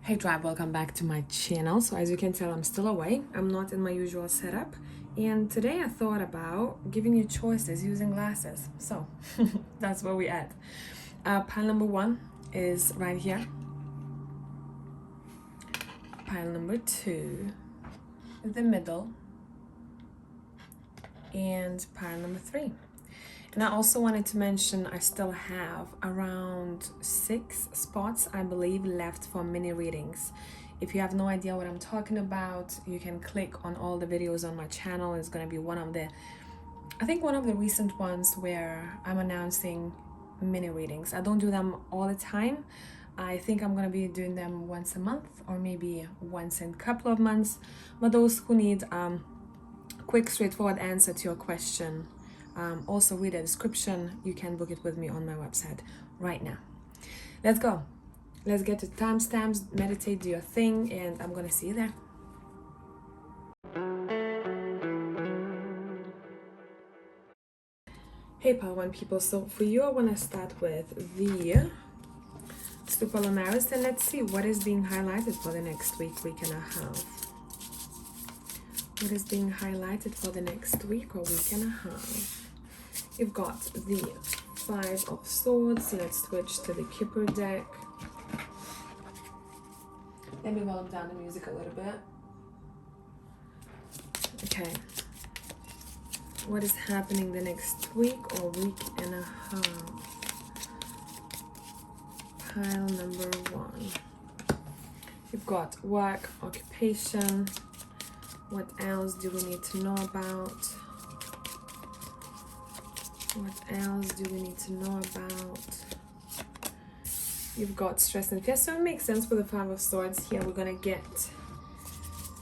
Hey tribe, welcome back to my channel. So as you can tell, I'm still away. I'm not in my usual setup. And today I thought about giving you choices using glasses. So that's where we at. Pile number 1 is right here. Pile number 2 is the middle. And pile number 3. And I also wanted to mention I still have around 6 spots, I believe, left for mini readings. If you have no idea what I'm talking about, you can click on all the videos on my channel. It's going to be one of the recent ones where I'm announcing mini readings. I don't do them all the time. I think I'm going to be doing them once a month or maybe once in a couple of months. But those who need a quick, straightforward answer to your question, also read the description. You can book it with me on my website right now. Let's go. Let's get to timestamps, meditate, do your thing, and I'm gonna see you there. Hey Pile 1 people, so for you I want to start with the Stupalomaris, and let's see what is being highlighted for the next week and a half. What is being highlighted for the next week or week and a half? You've got the 5 of Swords. Let's switch to the Kipper deck. Let me volume down the music a little bit. Okay. What is happening the next week or week and a half? Pile number 1. You've got work, occupation. What else do we need to know about? What else do we need to know about? You've got stress and fear. So it makes sense for the 5 of Swords here. We're going to get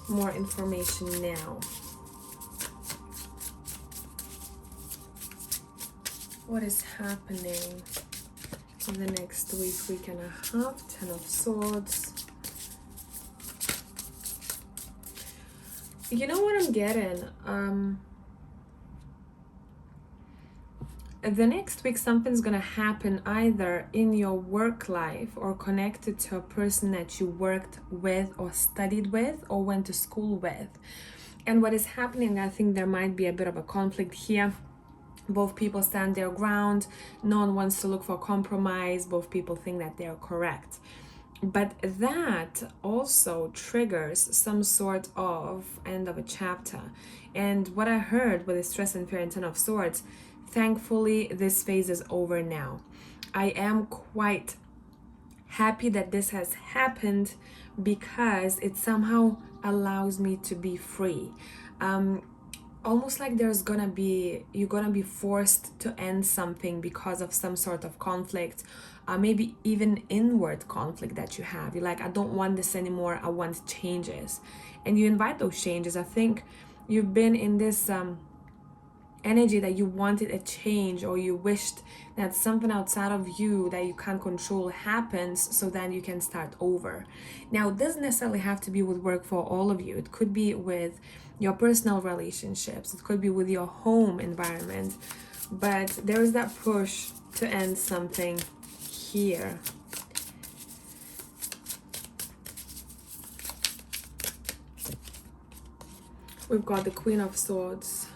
more information now. What is happening in the next week and a half? 10 of Swords. You know what I'm getting? The next week something's gonna happen either in your work life or connected to a person that you worked with or studied with or went to school with. And what is happening, I think there might be a bit of a conflict here. Both people stand their ground. No one wants to look for compromise. Both people think that they're correct. But that also triggers some sort of end of a chapter. And what I heard with the stress and fear and 10 of Swords, thankfully, this phase is over now. I am quite happy that this has happened because it somehow allows me to be free. Almost like you're gonna be forced to end something because of some sort of conflict, maybe even inward conflict that you have. You're like, I don't want this anymore, I want changes. And you invite those changes. I think you've been in this energy that you wanted a change, or you wished that something outside of you that you can't control happens, so then you can start over. Now, it doesn't necessarily have to be with work for all of you. It could be with your personal relationships. It could be with your home environment. But there is that push to end something here. We've got the Queen of Swords.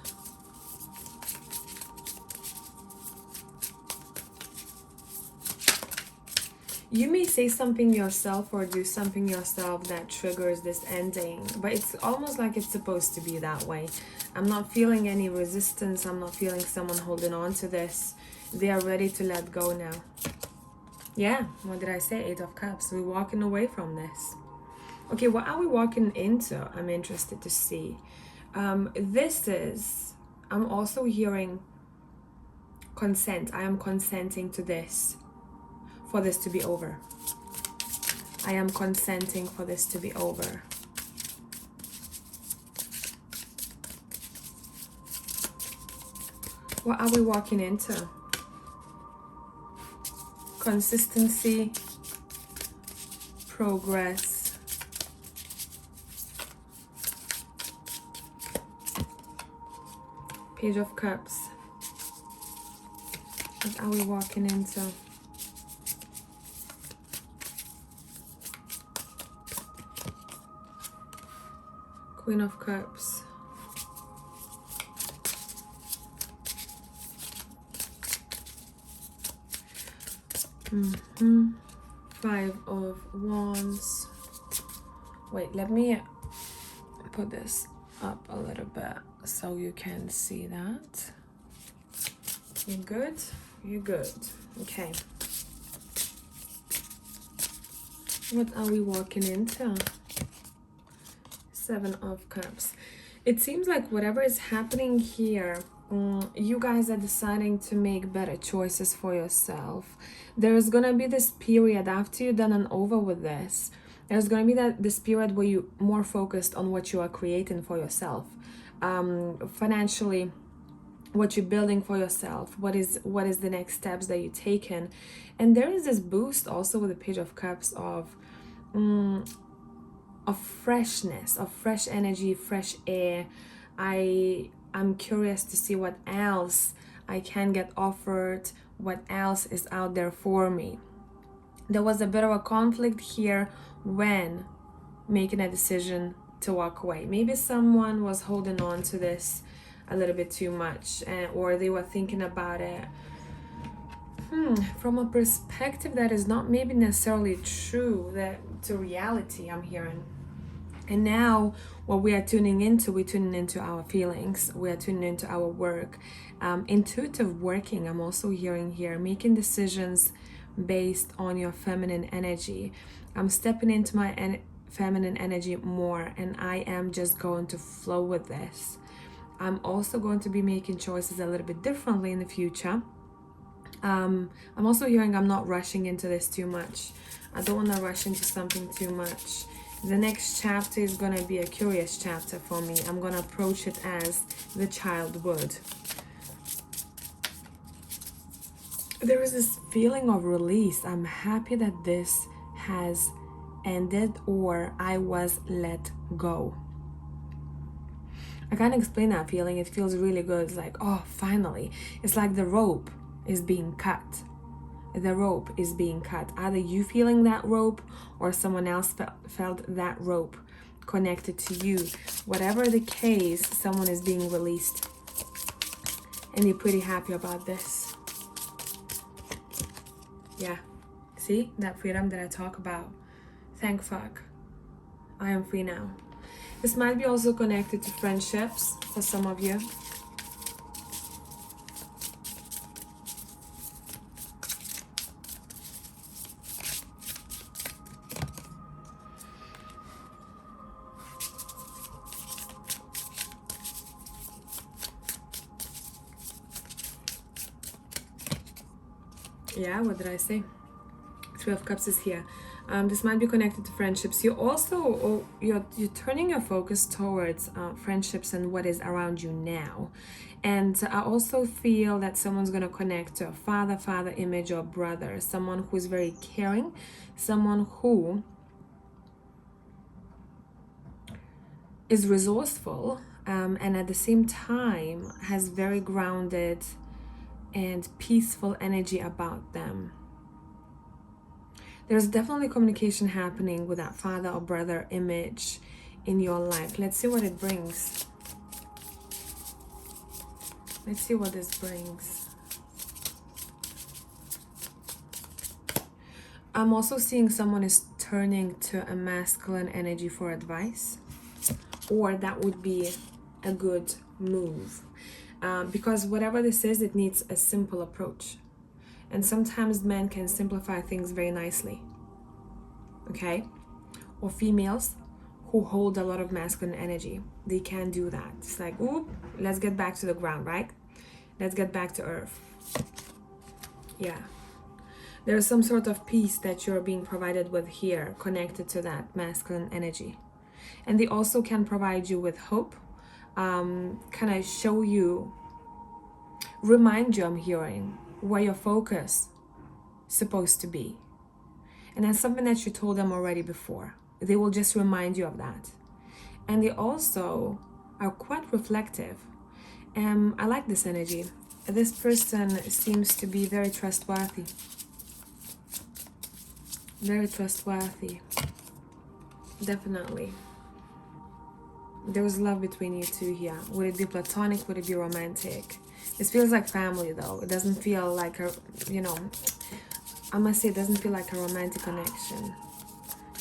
You may say something yourself or do something yourself that triggers this ending, but it's almost like it's supposed to be that way. I'm not feeling any resistance. I'm not feeling someone holding on to this. They are ready to let go now. Yeah, what did I say? 8 of Cups. We're walking away from this. Okay, what are we walking into? I'm interested to see. I'm also hearing consent. I am consenting to this. For this to be over. I am consenting for this to be over. What are we walking into? Consistency, progress, Page of Cups. What are we walking into? Queen of Cups. Five of Wands. Wait, let me put this up a little bit so you can see that. You good? You good. Okay. What are we walking into? Seven of Cups. It seems like whatever is happening here, you guys are deciding to make better choices for yourself. There's gonna be this period after you're done and over with this. There's gonna be this period where you're more focused on what you are creating for yourself, financially, what you're building for yourself, what is the next steps that you're taking. And there is this boost also with the Page of Cups of freshness, of fresh energy, fresh air. I'm curious to see what else I can get offered, what else is out there for me. There was a bit of a conflict here when making a decision to walk away. Maybe someone was holding on to this a little bit too much, or they were thinking about it from a perspective that is not maybe necessarily true, that to reality I'm hearing. And now what we are tuning into, we're tuning into our feelings, we are tuning into our work. Intuitive working, I'm also hearing here, making decisions based on your feminine energy. I'm stepping into my feminine energy more, and I am just going to flow with this. I'm also going to be making choices a little bit differently in the future. I'm also hearing I'm not rushing into this too much. I don't want to rush into something too much. The next chapter is going to be a curious chapter for me. I'm going to approach it as the child would. There is this feeling of release. I'm happy that this has ended, or I was let go. I can't explain that feeling. It feels really good. It's like, oh, finally. It's like the rope is being cut. The rope is being cut. Either you feeling that rope or someone else felt that rope connected to you. Whatever the case, someone is being released. And you're pretty happy about this. Yeah. See? That freedom that I talk about. Thank fuck. I am free now. This might be also connected to friendships for some of you. Yeah, what did I say? Three of Cups is here. This might be connected to friendships. You also, you're turning your focus towards friendships and what is around you now. And I also feel that someone's going to connect to a father image, or brother, someone who's very caring, someone who is resourceful, and at the same time has very grounded and peaceful energy about them. There's definitely communication happening with that father or brother image in your life. Let's see what it brings. Let's see what this brings. I'm also seeing someone is turning to a masculine energy for advice, or that would be a good move. Because whatever this is, it needs a simple approach. And sometimes men can simplify things very nicely. Okay? Or females who hold a lot of masculine energy, they can do that. It's like, ooh, let's get back to the ground, right? Let's get back to earth. Yeah. There's some sort of peace that you're being provided with here, connected to that masculine energy. And they also can provide you with hope, kind of show you, remind you, I'm hearing, where your focus is supposed to be. And that's something that you told them already before. They will just remind you of that. And they also are quite reflective. I like this energy. This person seems to be very trustworthy. Very trustworthy. Definitely. There's love between you two here. Would it be platonic? Would it be romantic? This feels like family though. It doesn't feel like a, you know, I must say it doesn't feel like a romantic connection.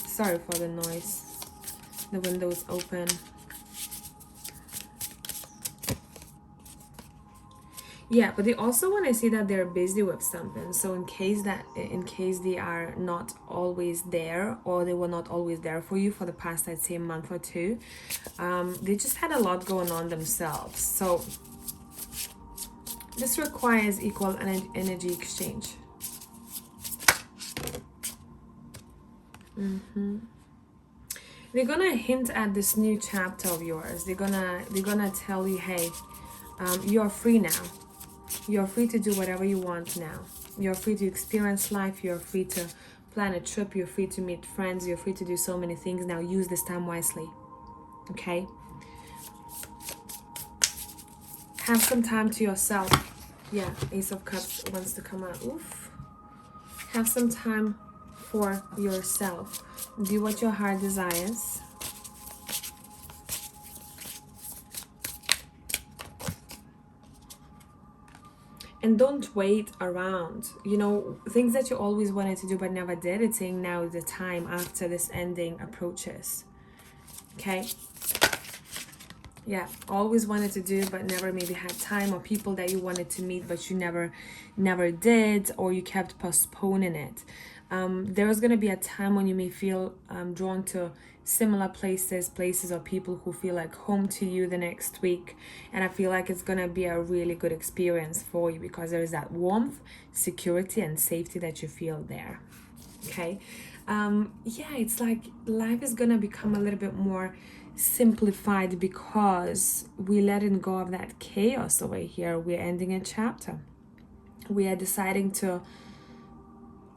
Sorry for the noise. The window's open. Yeah, but they also want to see that they're busy with something. So in case they are not always there, or they were not always there for you for the past, I'd say, a month or two, they just had a lot going on themselves. So this requires equal energy exchange. They're gonna hint at this new chapter of yours. They're gonna tell you, hey, you're free now. You're free to do whatever you want now. You're free to experience life. You're free to plan a trip. You're free to meet friends. You're free to do so many things. Now use this time wisely. Okay? Have some time to yourself. Yeah, Ace of Cups wants to come out. Oof. Have some time for yourself. Do what your heart desires. And don't wait around. You know, things that you always wanted to do but never did, it's saying now is the time after this ending approaches. Okay? Yeah, always wanted to do but never maybe had time, or people that you wanted to meet but you never did, or you kept postponing it. There's going to be a time when you may feel drawn to similar places or people who feel like home to you the next week, and I feel like it's going to be a really good experience for you because there is that warmth, security and safety that you feel there. Okay, yeah, it's like life is going to become a little bit more simplified because we're letting go of that chaos over here. We're ending a chapter. We are deciding to,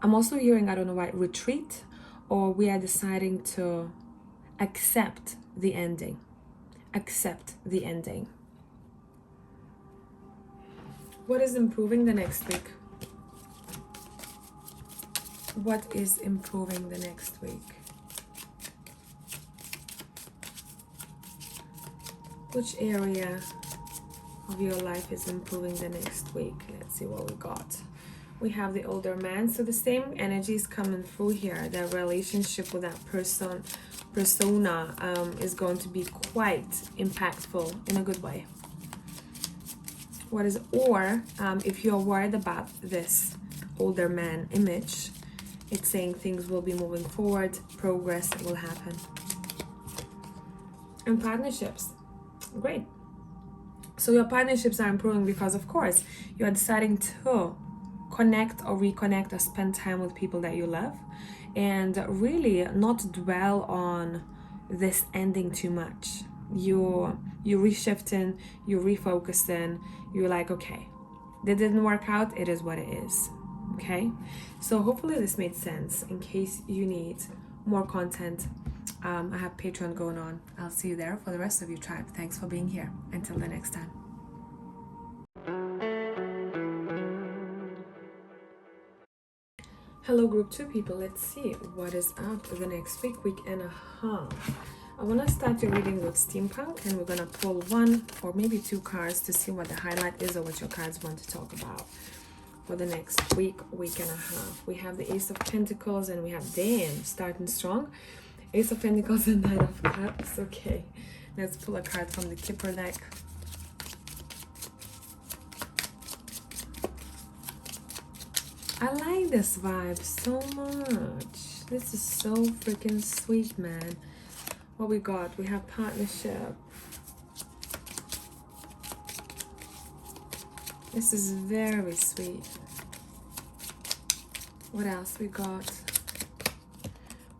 I'm also hearing, I don't know why, retreat, or we are deciding to accept the ending. Accept the ending. What is improving the next week? What is improving the next week? Which area of your life is improving the next week? Let's see what we got. We have the older man, so the same energy is coming through here. That relationship with that persona is going to be quite impactful in a good way. What is, or if you're worried about this older man image, it's saying things will be moving forward, progress will happen. And partnerships, great. So your partnerships are improving because, of course, you are deciding to connect or reconnect or spend time with people that you love, and really not dwell on this ending too much. You're reshifting, you're refocusing, you're like, okay, that didn't work out, it is what it is. Okay, so hopefully this made sense. In case you need more content, I have Patreon going on. I'll see you there. For the rest of you, tribe, thanks for being here. Until the next time. Hello group 2 people, let's see what is up the next week and a half. I want to start your reading with steampunk, and we're going to pull one or maybe two cards to see what the highlight is or what your cards want to talk about for the next week and a half. We have the Ace of Pentacles, and we have, damn, starting strong, Ace of Pentacles and Knight of Cups. Okay, let's pull a card from the Kipper deck. I like this vibe so much. This is so freaking sweet, man. What we got? We have partnership. This is very sweet. What else we got?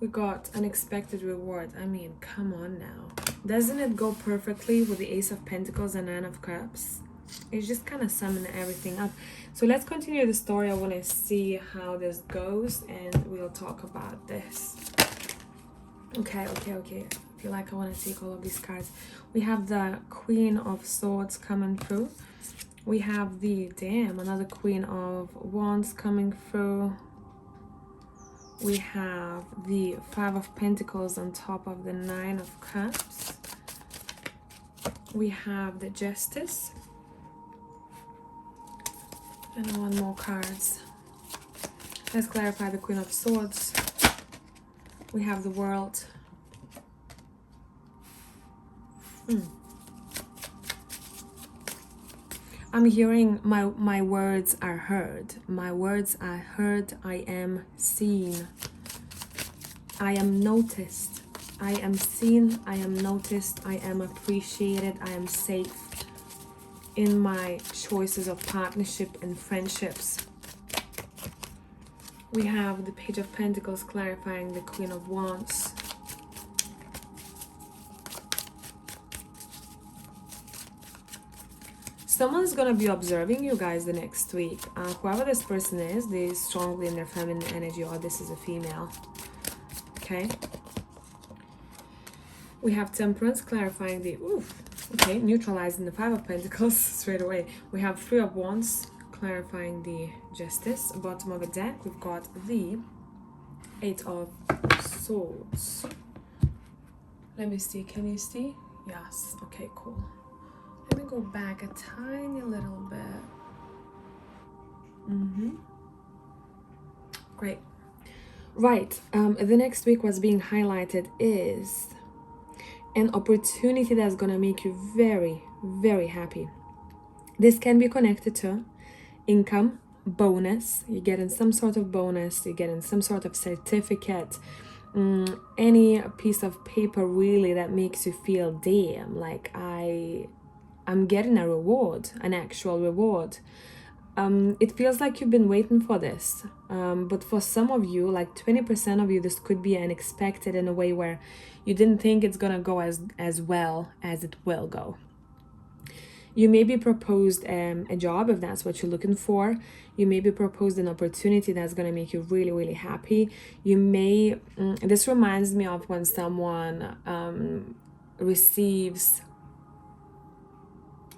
We got unexpected reward. I mean, come on now. Doesn't it go perfectly with the Ace of Pentacles and Nine of Cups? It's just kind of summing everything up. So let's continue the story. I want to see how this goes, and we'll talk about this. Okay. I feel like I want to take all of these cards. We have the Queen of Swords coming through. We have the, damn, another Queen of Wands coming through. We have the Five of Pentacles on top of the Nine of Cups. We have the Justice. And one more cards. Let's clarify the Queen of Swords. We have the World. I'm hearing my words are heard. My words are heard. I am seen. I am noticed. I am seen. I am noticed. I am appreciated. I am safe in my choices of partnership and friendships. We have the Page of Pentacles clarifying the Queen of Wands. Someone's gonna be observing you guys the next week. Whoever this person is, they're strongly in their feminine energy, or this is a female. Okay. We have Temperance clarifying the neutralizing the Five of Pentacles straight away. We have Three of Wands clarifying the Justice. Bottom of the deck, we've got the Eight of Swords. Let me see. Can you see? Yes. Okay, cool. Let me go back a tiny little bit. Great. Right. The next week what's being highlighted is an opportunity that's going to make you very, very happy. This can be connected to income, bonus. You're getting some sort of bonus. You're getting some sort of certificate. Any piece of paper really that makes you feel, damn, like I'm getting a reward, an actual reward. It feels like you've been waiting for this. But for some of you, like 20% of you, this could be unexpected in a way where you didn't think it's gonna go as well as it will go. You may be proposed a job if that's what you're looking for. You may be proposed an opportunity that's going to make you really, really happy. You may, this reminds me of when someone receives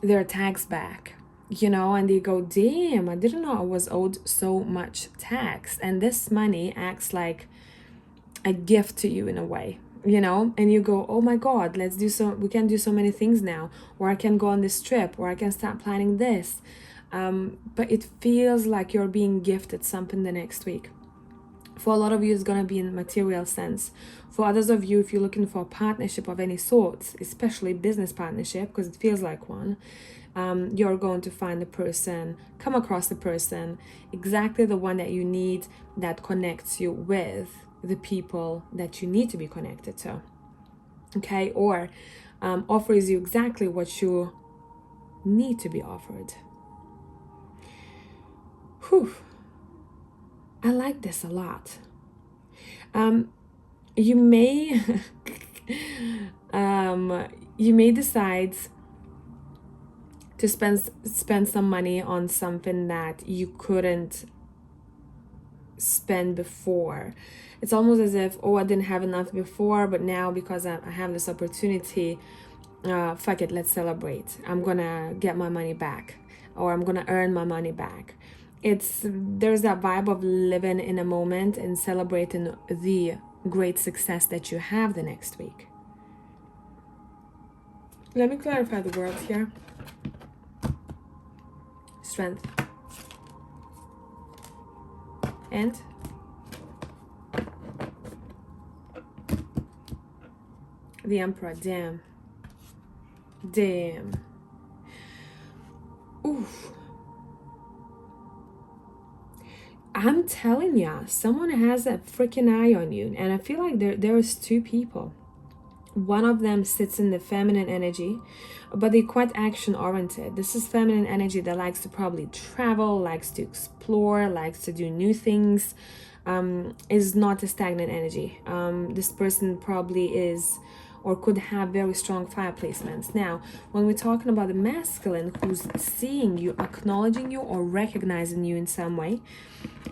their tax back, you know, and they go, damn, I didn't know I was owed so much tax. And this money acts like a gift to you in a way. You know, and you go, oh my God, we can do so many things now, or I can go on this trip, or I can start planning this. But it feels like you're being gifted something the next week. For a lot of you, it's going to be in material sense. For others of you, if you're looking for a partnership of any sorts, especially business partnership, because it feels like one, you're going to find the person, come across the person, exactly the one that you need, that connects you with the people that you need to be connected to, okay, or offers you exactly what you need to be offered. Whew. I like this a lot. You may you may decide to spend some money on something that you couldn't spend before. It's almost as if, oh, I didn't have enough before, but now because I have this opportunity, fuck it, let's celebrate. I'm gonna get my money back, or I'm gonna earn my money back. There's that vibe of living in a moment and celebrating the great success that you have the next week. Let me clarify the word here. Strength. And the Emperor. Damn. Oof. I'm telling ya, someone has a freaking eye on you, and I feel like there is two people. One of them sits in the feminine energy, but they're quite action oriented. This is feminine energy that likes to probably travel, likes to explore, likes to do new things, is not a stagnant energy. This person probably is or could have very strong fire placements. Now, when we're talking about the masculine who's seeing you, acknowledging you, or recognizing you in some way,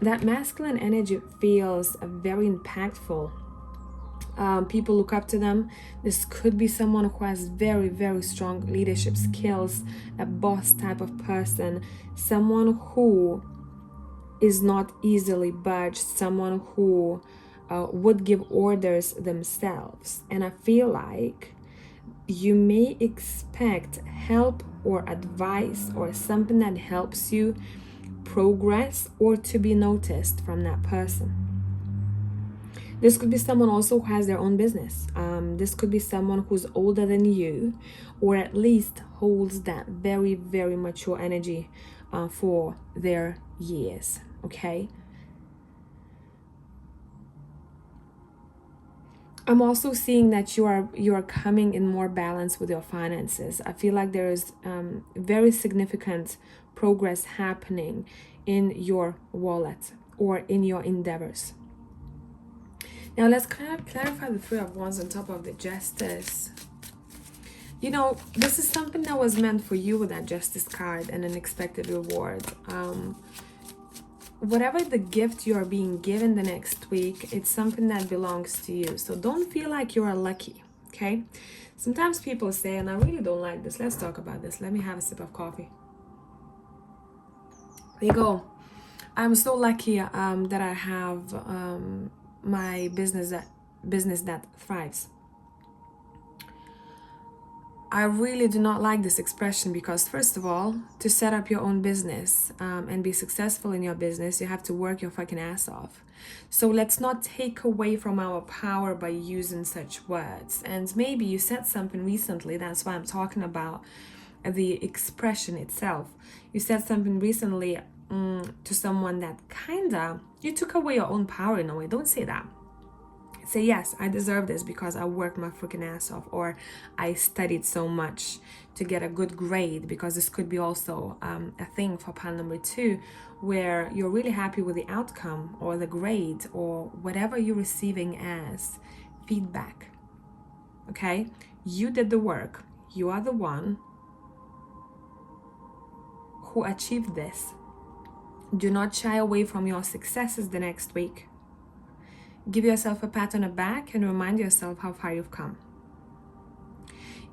that masculine energy feels very impactful. People look up to them. This could be someone who has very, very strong leadership skills, a boss type of person, someone who is not easily budged, someone who would give orders themselves. And I feel like you may expect help or advice or something that helps you progress or to be noticed from that person. This could be someone also who has their own business. This could be someone who's older than you, or at least holds that very, very mature energy for their years, okay? I'm also seeing that you are coming in more balance with your finances. I feel like there is very significant progress happening in your wallet or in your endeavors. Now let's clarify the Three of Wands on top of the Justice. You know, this is something that was meant for you with that Justice card, and an unexpected reward. Whatever the gift you are being given the next week, it's something that belongs to you. So don't feel like you are lucky, okay? Sometimes people say, and I really don't like this. Let's talk about this. Let me have a sip of coffee. There you go. I'm so lucky that I have my business that thrives. I really do not like this expression because, first of all, to set up your own business and be successful in your business, you have to work your fucking ass off. So let's not take away from our power by using such words. And maybe you said something recently, that's why I'm talking about the expression itself. You said something recently to someone that you took away your own power in a way. Don't say that. Say, yes, I deserve this because I worked my freaking ass off, or I studied so much to get a good grade, because this could be also a thing for pile number 2, where you're really happy with the outcome or the grade or whatever you're receiving as feedback. Okay? You did the work. You are the one who achieved this. Do not shy away from your successes the next week. Give yourself a pat on the back and remind yourself how far you've come.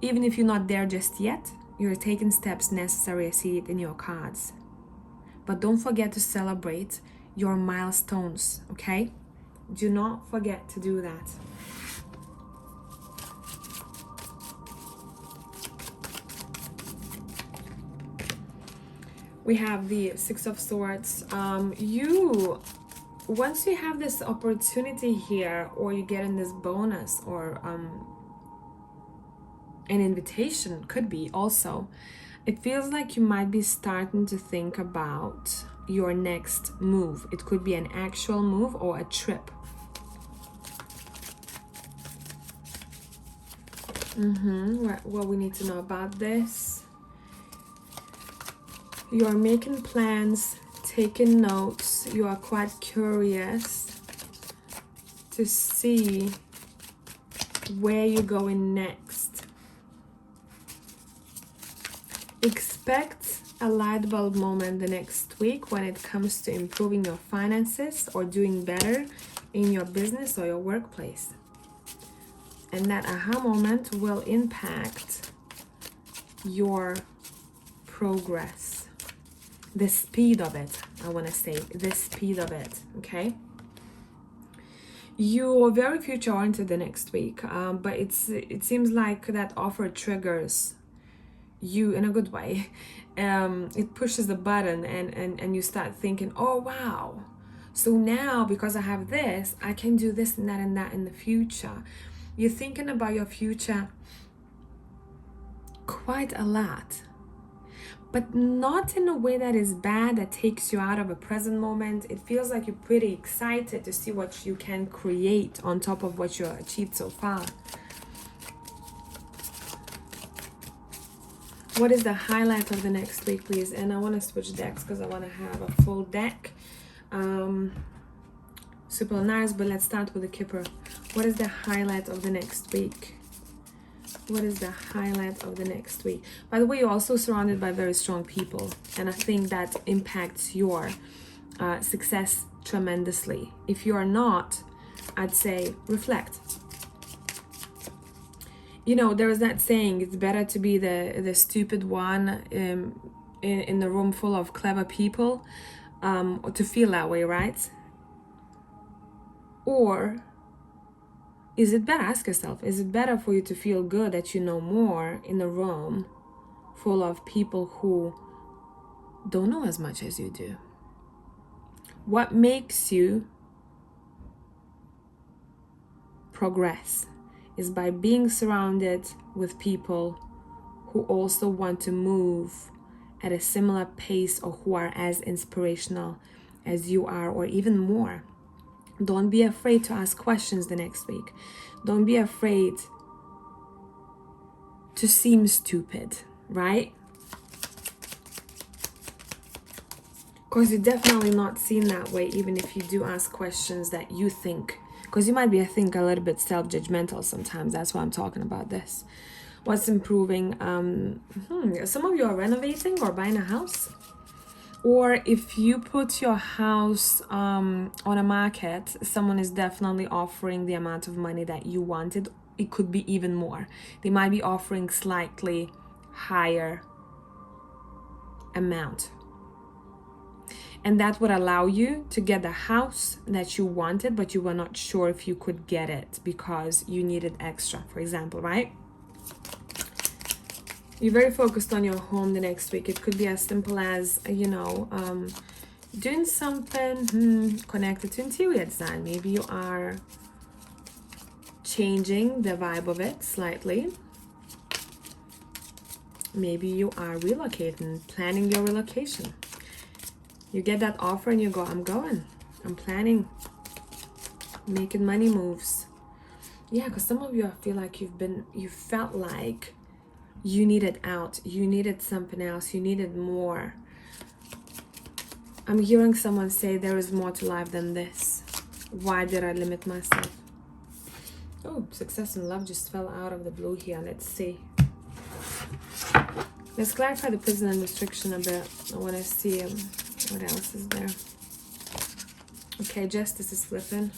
Even if you're not there just yet, you're taking steps necessary. I see it in your cards. But don't forget to celebrate your milestones, okay? Do not forget to do that. We have the Six of Swords. Once you have this opportunity here, or you get in this bonus, or an invitation, could be also, it feels like you might be starting to think about your next move. It could be an actual move or a trip. What we need to know about this. You're making plans, taking notes. You are quite curious to see where you're going next. Expect a light bulb moment the next week when it comes to improving your finances or doing better in your business or your workplace. And that aha moment will impact your progress. The speed of it, I want to say, the speed of it, okay? You're very future-oriented the next week, but it seems like that offer triggers you in a good way. It pushes the button and you start thinking, oh, wow. So now, because I have this, I can do this and that in the future. You're thinking about your future quite a lot, but not in a way that is bad, that takes you out of a present moment. It feels like you're pretty excited to see what you can create on top of what you've achieved so far. What is the highlight of the next week, please? And I want to switch decks because I want to have a full deck. Super nice, but let's start with the Kipper. What is the highlight of the next week? What is the highlight of the next week? By the way, you're also surrounded by very strong people, and I think that impacts your success tremendously. If you are not, I'd say reflect. You know, there is that saying, it's better to be the stupid one in the room full of clever people, or to feel that way, right? Or is it better? Ask yourself, is it better for you to feel good that you know more in a room full of people who don't know as much as you do? What makes you progress is by being surrounded with people who also want to move at a similar pace or who are as inspirational as you are, or even more. Don't be afraid to ask questions the next week. Don't be afraid to seem stupid, right? Because you're definitely not seen that way, even if you do ask questions that you think. Because you might be, I think, a little bit self-judgmental sometimes. That's why I'm talking about this. What's improving? Some of you are renovating or buying a house. Or if you put your house on a market, someone is definitely offering the amount of money that you wanted. It could be even more. They might be offering slightly higher amount. And that would allow you to get the house that you wanted, but you were not sure if you could get it because you needed extra, for example, right? You're very focused on your home the next week. It could be as simple as, doing something connected to interior design. Maybe you are changing the vibe of it slightly. Maybe you are relocating, planning your relocation. You get that offer and you go, I'm going. I'm planning. Making money moves. Yeah, because some of you, I feel like you felt like you needed out. You needed something else. You needed more. I'm hearing someone say there is more to life than this. Why did I limit myself? Oh, success and love just fell out of the blue here. Let's see. Let's clarify the prison and restriction a bit. I want to see what else is there. Okay, justice is flipping.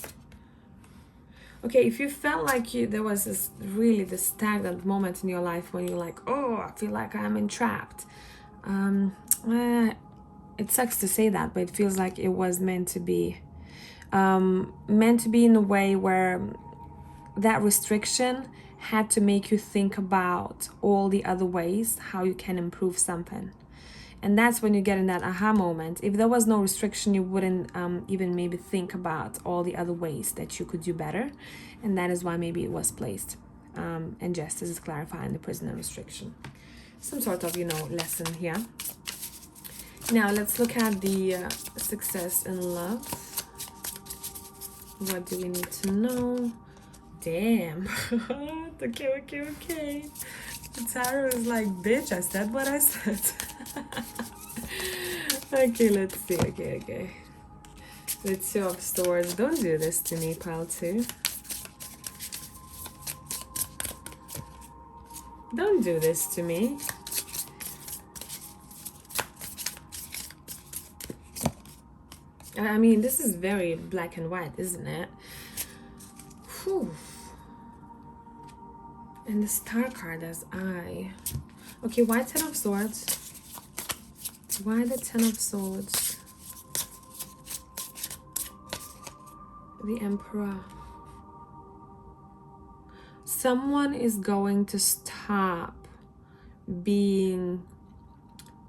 Okay, if you felt like there was this stagnant moment in your life when you're like, oh, I feel like I'm entrapped. It sucks to say that, but it feels like it was meant to be. Meant to be in a way where that restriction had to make you think about all the other ways how you can improve something. And that's when you get in that aha moment. If there was no restriction, you wouldn't even maybe think about all the other ways that you could do better. And that is why maybe it was placed. And justice is clarifying the prison and restriction. Some sort of, lesson here. Now let's look at the success in love. What do we need to know? Damn. Okay. The tarot is like, bitch, I said what I said. Okay, let's see. Okay. The Two of Swords. Don't do this to me, pile 2. Don't do this to me. I mean, this is very black and white, isn't it? Whew. And the Star card as I. Okay, why 10 of Swords? Why the 10 of Swords? The Emperor. Someone is going to stop being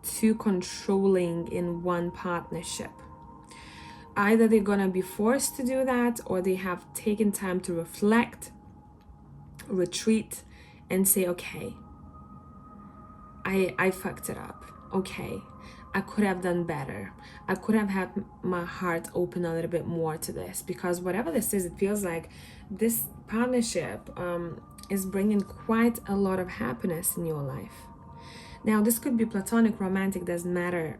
too controlling in one partnership. Either they're going to be forced to do that, or they have taken time to reflect, retreat, and say, okay, I fucked it up. Okay, I could have done better. I could have had my heart open a little bit more to this, because whatever this is, it feels like this partnership is bringing quite a lot of happiness in your life. Now, this could be platonic, romantic, doesn't matter.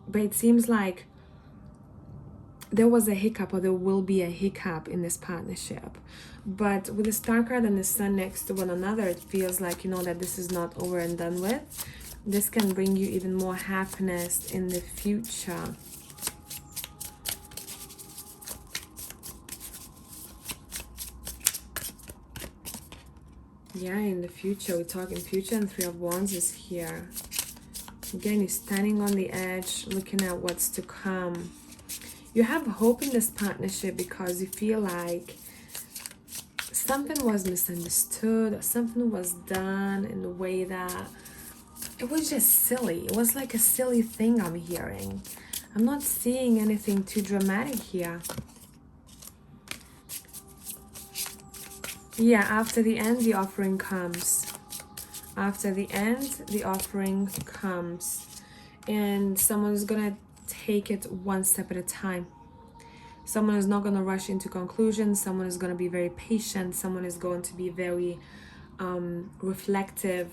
But it seems like there was a hiccup, or there will be a hiccup in this partnership. But with the Star card and the Sun next to one another, it feels like, that this is not over and done with. This can bring you even more happiness in the future. Yeah, in the future. We're talking future, and 3 of Wands is here. Again, you're standing on the edge, looking at what's to come. You have hope in this partnership because you feel like something was misunderstood, or something was done in a way that it was just silly. It was like a silly thing I'm hearing. I'm not seeing anything too dramatic here. Yeah, after the end, the offering comes. After the end, the offering comes. And someone is going to take it one step at a time. Someone is not going to rush into conclusions. Someone is going to be very patient. Someone is going to be very reflective.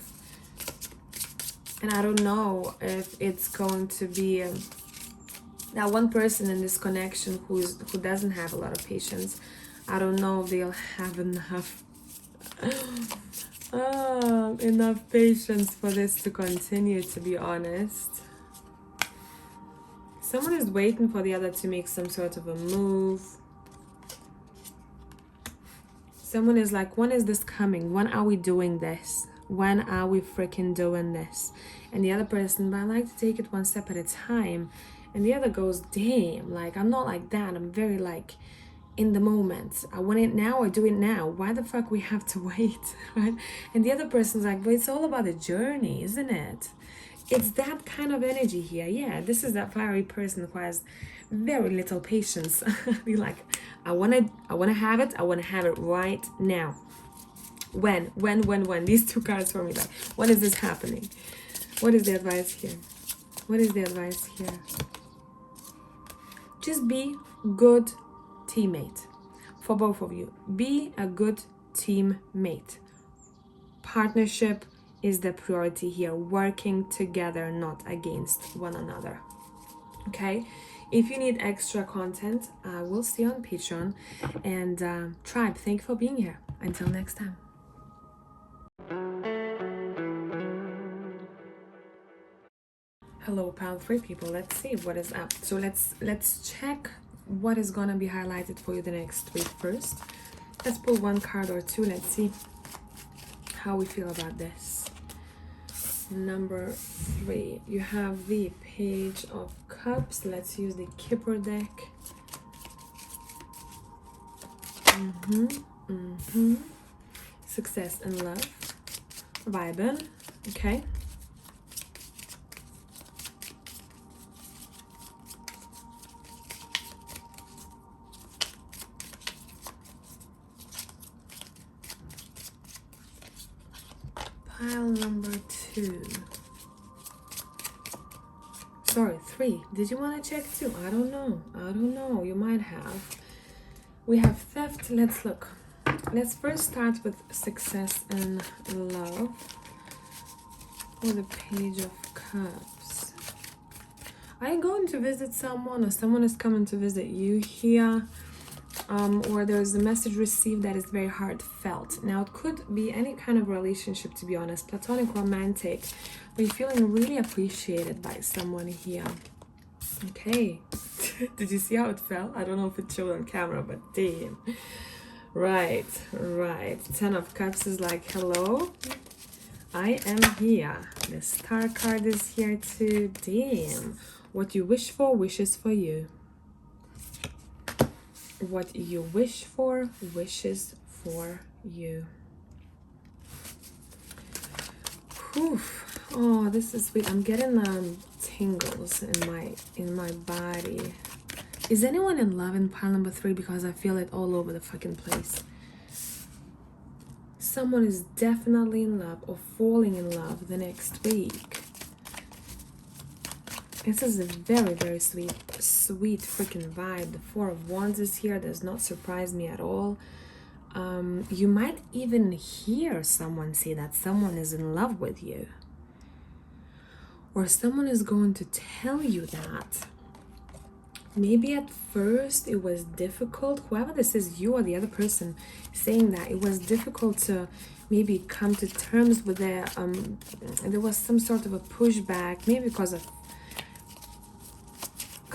And I don't know if it's going to be that one person in this connection who doesn't have a lot of patience. I don't know if they'll have enough enough patience for this to continue, to be honest. Someone is waiting for the other to make some sort of a move. Someone is like, when is this coming? When are we doing this? When are we freaking doing this? And the other person, but I like to take it one step at a time. And the other goes, damn, like, I'm not like that. I'm very like in the moment. I want it now, I do it now. Why the fuck we have to wait, right? And the other person's like, but it's all about the journey, isn't it? It's that kind of energy here. Yeah, this is that fiery person who has very little patience. Be like, I wanna have it. I wanna have it right now. When? These two cards for me, like, when is this happening? What is the advice here? What is the advice here? Just be good teammate for both of you. Be a good teammate. Partnership is the priority here. Working together, not against one another. Okay? If you need extra content, we'll see you on Patreon. And Tribe, thank you for being here. Until next time. Hello, pile 3 people. Let's see what is up. So let's check what is gonna be highlighted for you the next week first. Let's pull one card or two. Let's see how we feel about this. Number 3, you have the Page of Cups. Let's use the Kipper deck. Success and love. Vibin'. Okay. Pile number 2. Sorry, 3. Did you want to check 2? I don't know. You might have. We have theft. Let's look. Let's first start with success and love. Or the Page of Cups. Are you going to visit someone, or someone is coming to visit you here? Or there's a message received that is very heartfelt. Now, it could be any kind of relationship, to be honest, platonic, romantic, but you're feeling really appreciated by someone here. Okay. Did you see how it fell? I don't know if it showed on camera, but damn. Right. 10 of Cups is like, hello, I am here. The Star card is here too. Damn. What you wish for wishes for you. What you wish for wishes for you. Whew. Oh, this is sweet. I'm getting tingles in my body. Is anyone in love in pile number 3? Because I feel it all over the fucking place. Someone is definitely in love or falling in love the next week. This is a very, very sweet freaking vibe. The 4 of Wands is here. Does not surprise me at all. You might even hear someone say that someone is in love with you. Or someone is going to tell you that. Maybe at first it was difficult. Whoever this is, you or the other person saying that, it was difficult to maybe come to terms with their, there was some sort of a pushback. Maybe because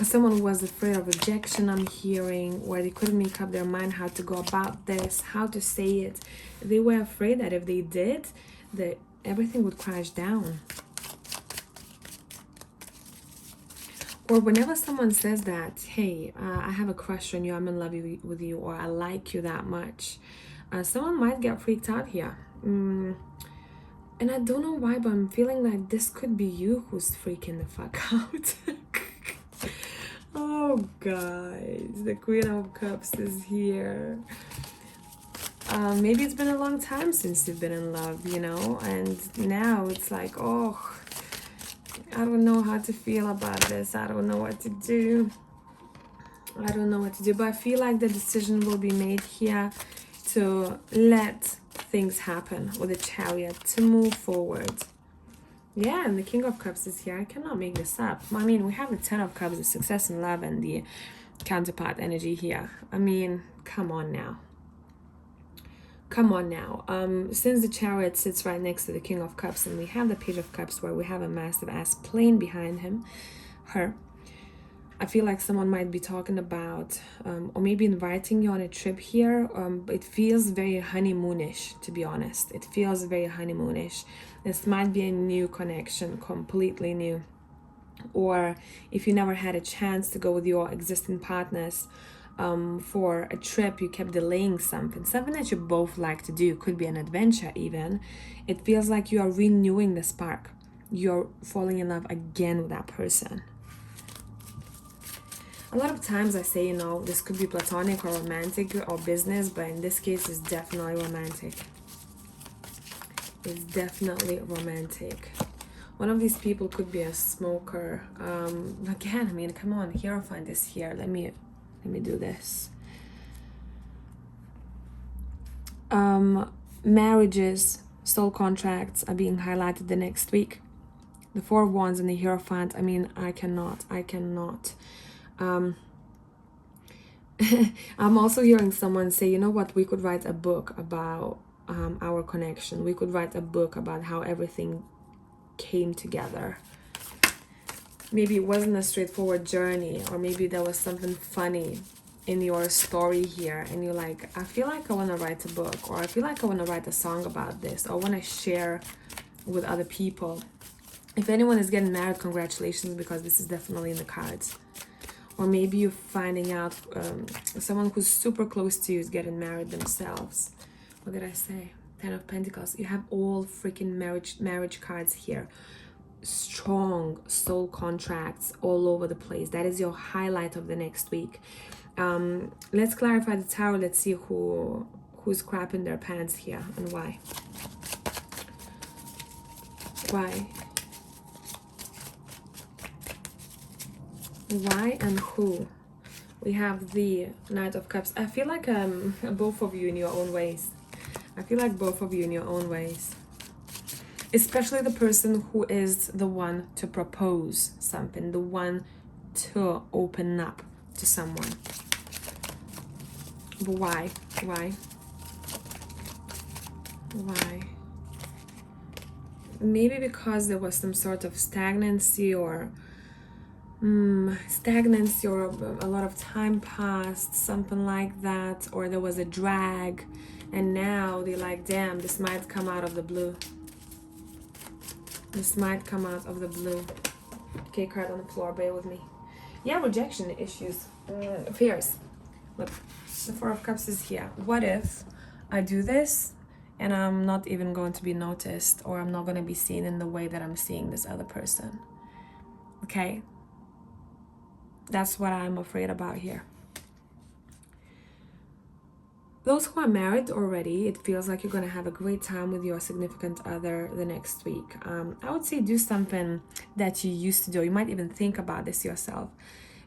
someone was afraid of rejection, I'm hearing, or they couldn't make up their mind how to go about this, how to say it. They were afraid that if they did, that everything would crash down. Or whenever someone says that, hey, I have a crush on you, I'm in love with you, or I like you that much, Someone might get freaked out here. And I don't know why, but I'm feeling like this could be you who's freaking the fuck out. Oh, guys, the Queen of Cups is here. Maybe it's been a long time since you've been in love, you know, and now it's like, oh, I don't know how to feel about this. I don't know what to do. I don't know what to do, but I feel like the decision will be made here to let things happen with the Chariot, to move forward. Yeah, and the King of Cups is here. I cannot make this up. I mean, we have the Ten of Cups, the success in love, and the counterpart energy here. I mean, come on now. Come on now. Since the Chariot sits right next to the King of Cups, and we have the Page of Cups where we have a massive ass plane behind her, I feel like someone might be talking about or maybe inviting you on a trip here. It feels very honeymoonish, to be honest. It feels very honeymoonish. This might be a new connection, completely new. Or if you never had a chance to go with your existing partners for a trip, you kept delaying something that you both like to do, could be an adventure even. It feels like you are renewing the spark. You're falling in love again with that person. A lot of times I say, you know, this could be platonic or romantic or business, but in this case it's definitely romantic. It's definitely romantic. One of these people could be a smoker. Again, I mean, come on, Hierophant is here. Let me do this. Marriages, soul contracts are being highlighted the next week. The Four of Wands and the Hierophant. I mean, I cannot. I'm also hearing someone say, you know what, we could write a book about our connection. We could write a book about how everything came together. Maybe it wasn't a straightforward journey, or maybe there was something funny in your story here, and you're like, I feel like I want to write a book, or I feel like I want to write a song about this, or I want to share with other people. If anyone is getting married, congratulations, because this is definitely in the cards. Or maybe you're finding out someone who's super close to you is getting married themselves. What did I say? Ten of Pentacles. You have all freaking marriage cards here. Strong soul contracts all over the place. That is your highlight of the next week. Let's clarify the Tower. Let's see who's crapping their pants here and why. Why and who? We have the Knight of Cups. I feel like both of you in your own ways. I feel like both of you in your own ways. Especially the person who is the one to propose something, the one to open up to someone. But why? Maybe because there was some sort of stagnancy or a lot of time passed, something like that, or there was a drag, and now they're like, damn, this might come out of the blue. This might come out of the blue. Okay, card on the floor, bear with me. Yeah, rejection issues, fears. Look, the Four of Cups is here. What if I do this and I'm not even going to be noticed, or I'm not going to be seen in the way that I'm seeing this other person? Okay, that's what I'm afraid about here. Those who are married already, it feels like you're going to have a great time with your significant other the next week. I would say do something that you used to do. You might even think about this yourself.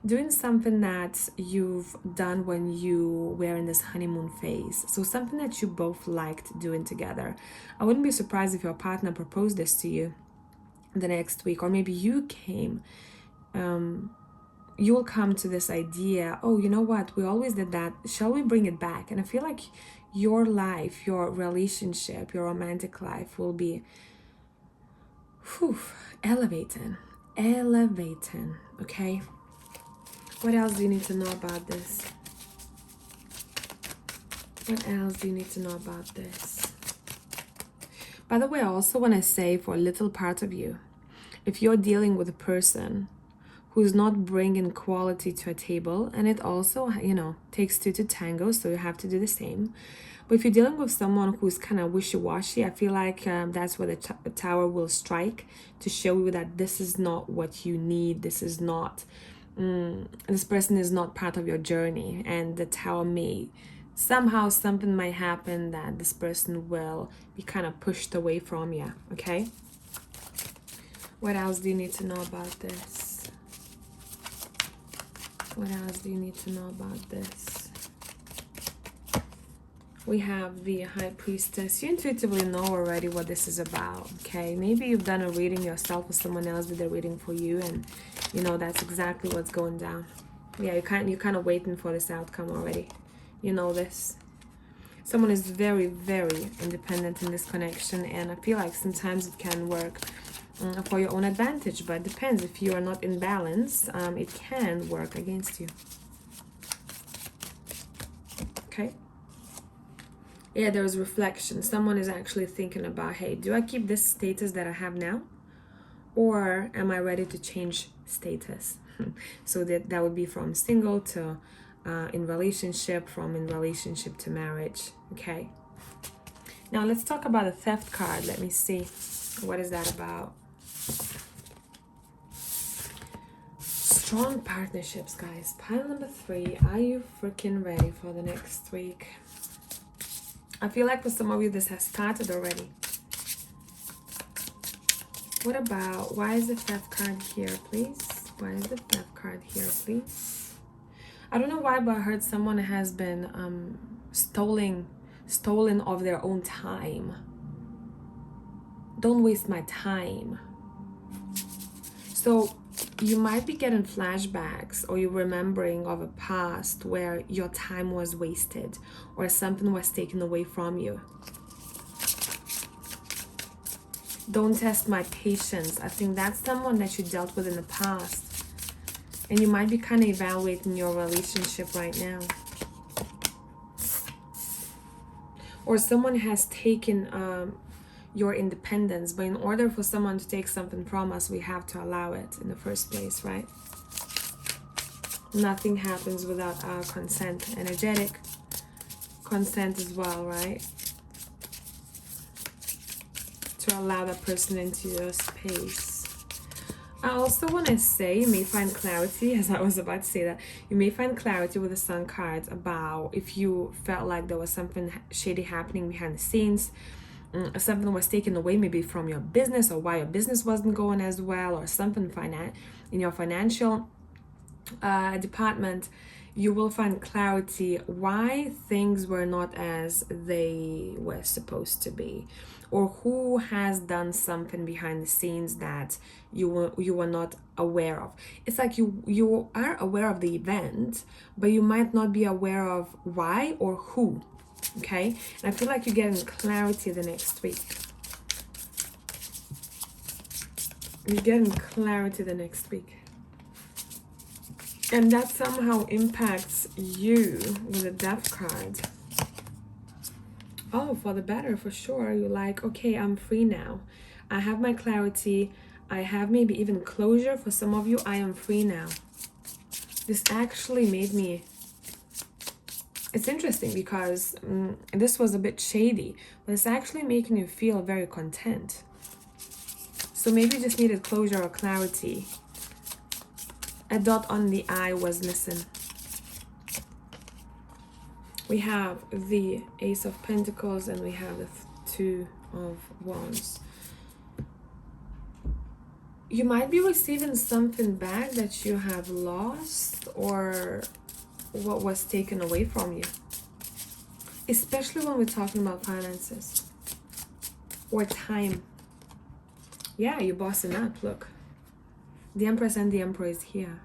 Doing something that you've done when you were in this honeymoon phase. So something that you both liked doing together. I wouldn't be surprised if your partner proposed this to you the next week, or maybe you came. You'll come to this idea, oh, you know what, we always did that, shall we bring it back? And I feel like your life, your relationship, your romantic life will be elevating, okay? What else do you need to know about this? What else do you need to know about this? By the way, I also want to say, for a little part of you, if you're dealing with a person who's not bringing quality to a table. And it also, you know, takes two to tango, so you have to do the same. But if you're dealing with someone who's kind of wishy-washy, I feel like that's where the tower will strike, to show you that this is not what you need. This is not, this person is not part of your journey. And the tower may, somehow something might happen that this person will be kind of pushed away from you, okay? What else do you need to know about this? What else do you need to know about this? We have the High Priestess. You intuitively know already what this is about, okay? Maybe you've done a reading yourself, or someone else did a reading for you, and you know that's exactly what's going down. Yeah, you're kind of waiting for this outcome already. You know this. Someone is very, very independent in this connection, and I feel like sometimes it can work for your own advantage, but it depends. If you are not in balance, it can work against you. Okay? Yeah, there's reflection. Someone is actually thinking about, hey, do I keep this status that I have now? Or am I ready to change status? So that would be from single to in relationship, from in relationship to marriage, okay? Now let's talk about the theft card. Let me see. What is that about? Strong partnerships, guys. Pile number 3. Are you freaking ready for the next week? I feel like for some of you this has started already. What about, why is the theft card here, please? Why is the theft card here, please? I don't know why, but I heard someone has been stolen of their own time. Don't waste my time. So you might be getting flashbacks, or you're remembering of a past where your time was wasted or something was taken away from you. Don't test my patience. I think that's someone that you dealt with in the past, and you might be kind of evaluating your relationship right now. Or someone has taken your independence, but in order for someone to take something from us, we have to allow it in the first place, right? Nothing happens without our consent. Energetic consent as well, right? To allow that person into your space. I also want to say, you may find clarity, as I was about to say that, you may find clarity with the Sun cards about if you felt like there was something shady happening behind the scenes, something was taken away maybe from your business, or why your business wasn't going as well, or something in your financial department. You will find clarity why things were not as they were supposed to be, or who has done something behind the scenes that you were not aware of. It's like you are aware of the event, but you might not be aware of why or who. Okay, and I feel like you're getting clarity the next week. You're getting clarity the next week. And that somehow impacts you with the Death card. Oh, for the better, for sure. You're like, okay, I'm free now. I have my clarity. I have maybe even closure. For some of you, I am free now. This actually made me... It's interesting because this was a bit shady, but it's actually making you feel very content. So maybe you just needed closure or clarity. A dot on the I was missing. We have the Ace of Pentacles and we have the Two of Wands. You might be receiving something back that you have lost, or what was taken away from you. Especially when we're talking about finances or time. Yeah, you're bossing up, look. The Empress and the Emperor is here.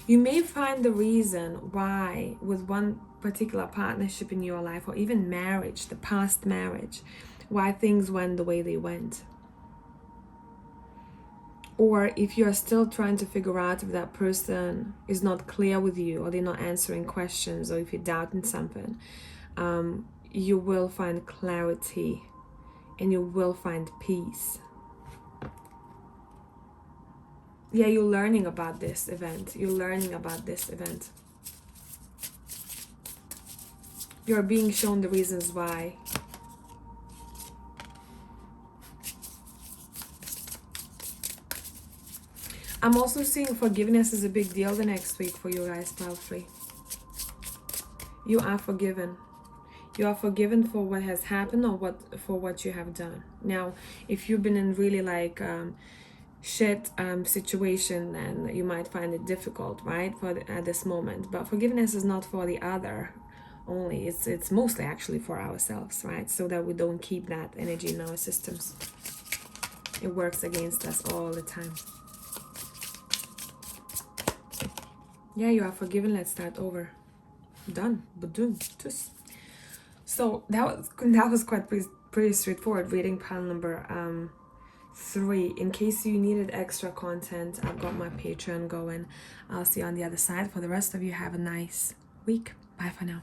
You may find the reason why with one particular partnership in your life, or even marriage, the past marriage, why things went the way they went. Or if you're still trying to figure out if that person is not clear with you, or they're not answering questions, or if you're doubting something, you will find clarity and you will find peace. Yeah, you're learning about this event. You're learning about this event. You're being shown the reasons why. I'm also seeing forgiveness is a big deal the next week for you guys, probably. You are forgiven. You are forgiven for what has happened or for what you have done. Now, if you've been in really like shit situation, then you might find it difficult, right, at this moment. But forgiveness is not for the other only. It's mostly actually for ourselves, right? So that we don't keep that energy in our systems. It works against us all the time. Yeah, you are forgiven. Let's start over. Done. Badum. Tus. So that was quite pretty straightforward. Reading pile number 3. In case you needed extra content, I've got my Patreon going. I'll see you on the other side. For the rest of you, have a nice week. Bye for now.